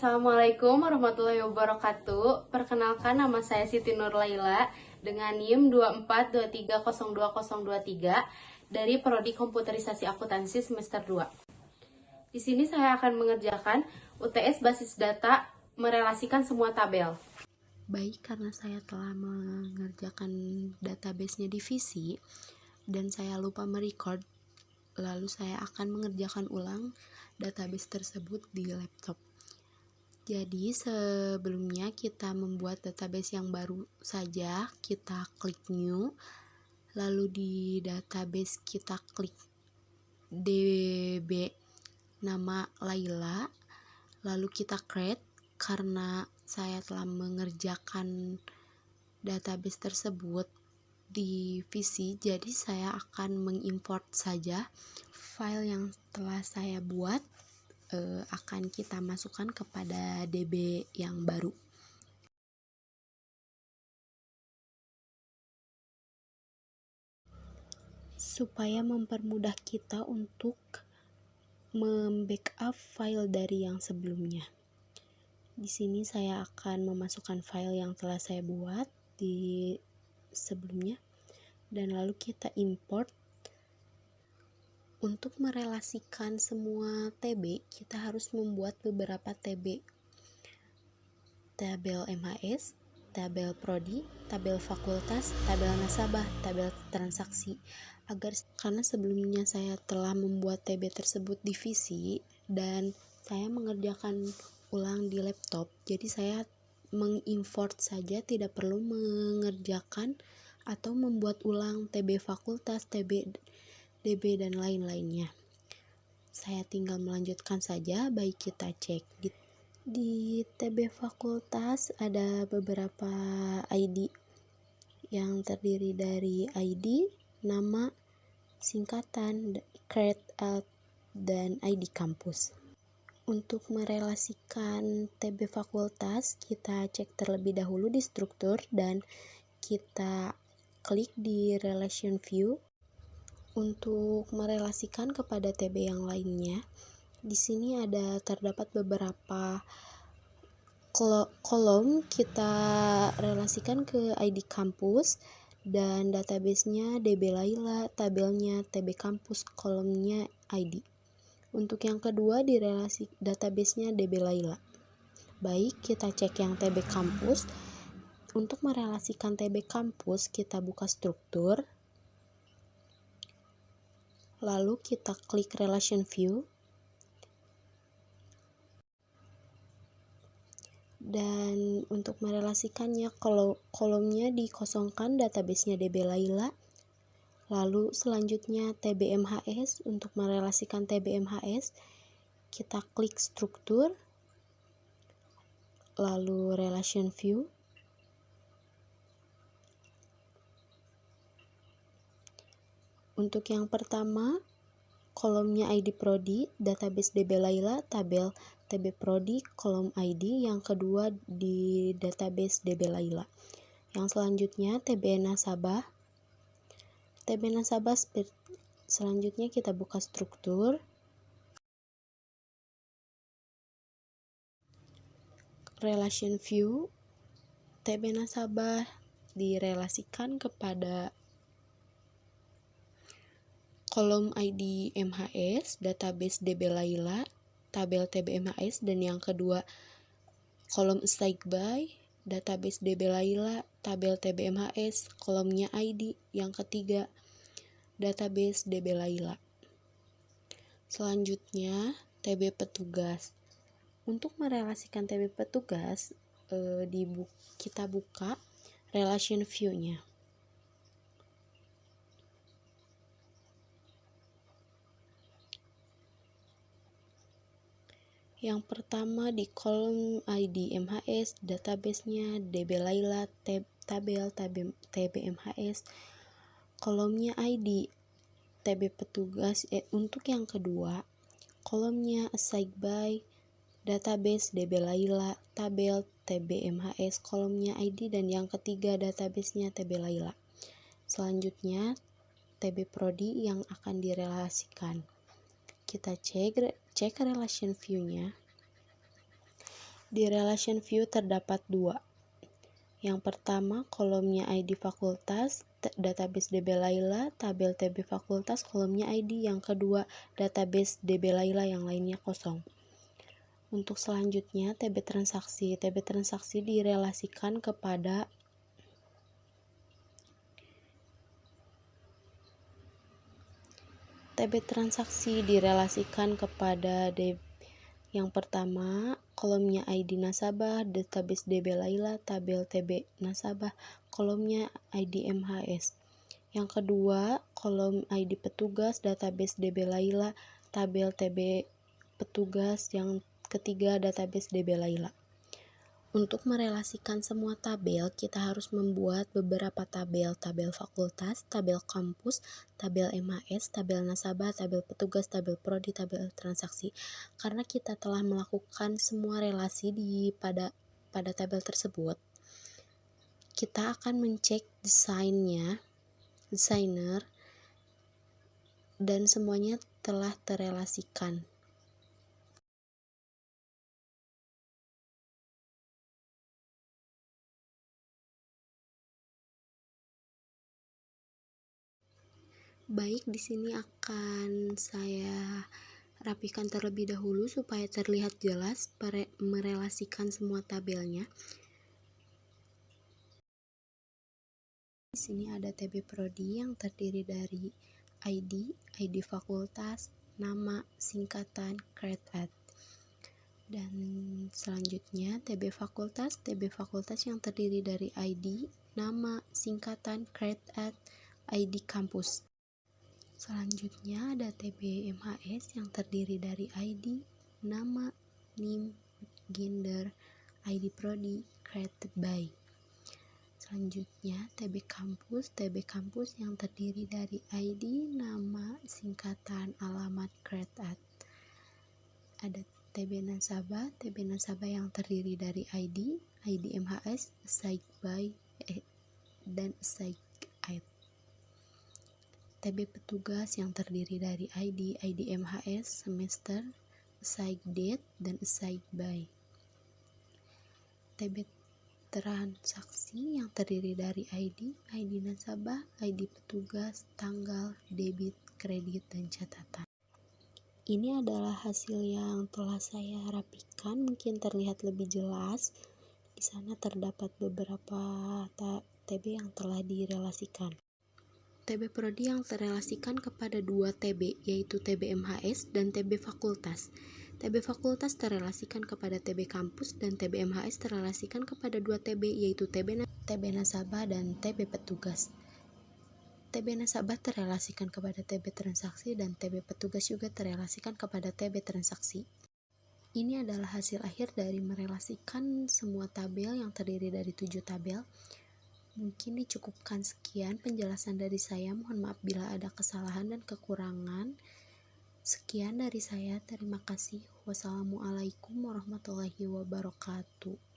Assalamualaikum warahmatullahi wabarakatuh. Perkenalkan, nama saya Siti Nur Laila dengan NIM 2423020023 dari Prodi Komputerisasi Akuntansi semester 2. Di sini saya akan mengerjakan UTS basis data merelasikan semua tabel. Baik, karena saya telah mengerjakan database-nya divisi dan saya lupa merecord, lalu saya akan mengerjakan ulang database tersebut di laptop. Jadi sebelumnya kita membuat database yang baru saja, kita klik new, lalu di database kita klik DB nama Laila, lalu kita create. Karena saya telah mengerjakan database tersebut di PC, jadi saya akan mengimport saja file yang telah saya buat, akan kita masukkan kepada DB yang baru. Supaya mempermudah kita untuk membackup file dari yang sebelumnya. Di sini saya akan memasukkan file yang telah saya buat di sebelumnya dan lalu kita import. Untuk merelasikan semua TB, kita harus membuat beberapa TB. Tabel MHS, tabel prodi, tabel fakultas, tabel nasabah, tabel transaksi. Karena sebelumnya saya telah membuat TB tersebut divisi dan saya mengerjakan ulang di laptop, jadi saya mengimport saja, tidak perlu mengerjakan atau membuat ulang TB fakultas, TB DB dan lain-lainnya. Saya tinggal melanjutkan saja. Baik, kita cek di TB fakultas ada beberapa ID yang terdiri dari ID, nama, singkatan, create out, dan ID kampus. Untuk merelasikan TB fakultas, kita cek terlebih dahulu di struktur dan kita klik di relation view. Untuk merelasikan kepada TB yang lainnya, di sini terdapat beberapa kolom. Kita relasikan ke ID kampus dan database-nya DB Laila, tabelnya TB kampus, kolomnya ID. Untuk yang kedua di relasi database-nya DB Laila. Baik, kita cek yang TB kampus. Untuk merelasikan TB kampus, kita buka struktur. Lalu kita klik relation view. Dan untuk merelasikannya, kolomnya dikosongkan, database-nya DB Laila. Lalu selanjutnya TBMHS. Untuk merelasikan TBMHS, kita klik struktur, lalu relation view. Untuk yang pertama, kolomnya ID Prodi, database DB Laila, tabel TB Prodi, kolom ID. Yang kedua di database DB Laila. Yang selanjutnya TB Nasabah. TB Nasabah selanjutnya kita buka struktur. Relation view. TB Nasabah direlasikan kepada kolom ID MHS, database DB Laila, tabel TB MHS, dan yang kedua kolom strike by, database DB Laila, tabel TB MHS, kolomnya ID. Yang ketiga database DB Laila. Selanjutnya TB petugas. Untuk merelasikan TB petugas, kita buka relation view-nya. Yang pertama di kolom ID MHS, database-nya DB Laila, tabel TB MHS, kolomnya ID TB petugas. Untuk yang kedua, kolomnya assigned by, database DB Laila, tabel TB MHS, kolomnya ID, dan yang ketiga database-nya TB Laila. Selanjutnya TB Prodi yang akan direlasikan. Kita cek relation view-nya. Di relation view terdapat dua. Yang pertama, kolomnya ID fakultas, database DB Laila, tabel TB fakultas, kolomnya ID. Yang kedua, database DB Laila yang lainnya kosong. Untuk selanjutnya, TB transaksi. TB transaksi direlasikan kepada yang pertama, kolomnya ID nasabah, database DB Laila, tabel TB nasabah, kolomnya ID MHS. Yang kedua, kolom ID petugas, database DB Laila, tabel TB petugas. Yang ketiga, database DB Laila. Untuk merelasikan semua tabel, kita harus membuat beberapa tabel fakultas, tabel kampus, tabel MHS, tabel nasabah, tabel petugas, tabel prodi, tabel transaksi. Karena kita telah melakukan semua relasi pada tabel tersebut, kita akan mencek desainer, dan semuanya telah terelasikan. Baik, di sini akan saya rapikan terlebih dahulu supaya terlihat jelas merelasikan semua tabelnya. Di sini ada TB Prodi yang terdiri dari ID fakultas, nama, singkatan, grade. Dan selanjutnya TB fakultas yang terdiri dari ID, nama, singkatan, grade, ID kampus. Selanjutnya ada TB MHS yang terdiri dari ID, nama, NIM, gender, ID prodi, created by. Selanjutnya TB kampus yang terdiri dari ID, nama, singkatan, alamat, grade. Ada TB nasabah yang terdiri dari ID MHS, assigned by, dan assigned ID. TB petugas yang terdiri dari ID MHS, semester, assigned date, dan assigned by. TB transaksi yang terdiri dari ID nasabah, ID petugas, tanggal, debit, kredit, dan catatan. Ini adalah hasil yang telah saya rapikan, mungkin terlihat lebih jelas. Di sana terdapat beberapa TB yang telah direlasikan. TB Prodi yang terelasikan kepada dua TB, yaitu TB MHS dan TB Fakultas. TB Fakultas terelasikan kepada TB Kampus dan TB MHS terelasikan kepada dua TB, yaitu TB Nasabah dan TB Petugas. TB Nasabah terelasikan kepada TB Transaksi dan TB Petugas juga terelasikan kepada TB Transaksi. Ini adalah hasil akhir dari merelasikan semua tabel yang terdiri dari 7 tabel. Mungkin dicukupkan sekian penjelasan dari saya. Mohon maaf bila ada kesalahan dan kekurangan. Sekian dari saya. Terima kasih. Wassalamualaikum warahmatullahi wabarakatuh.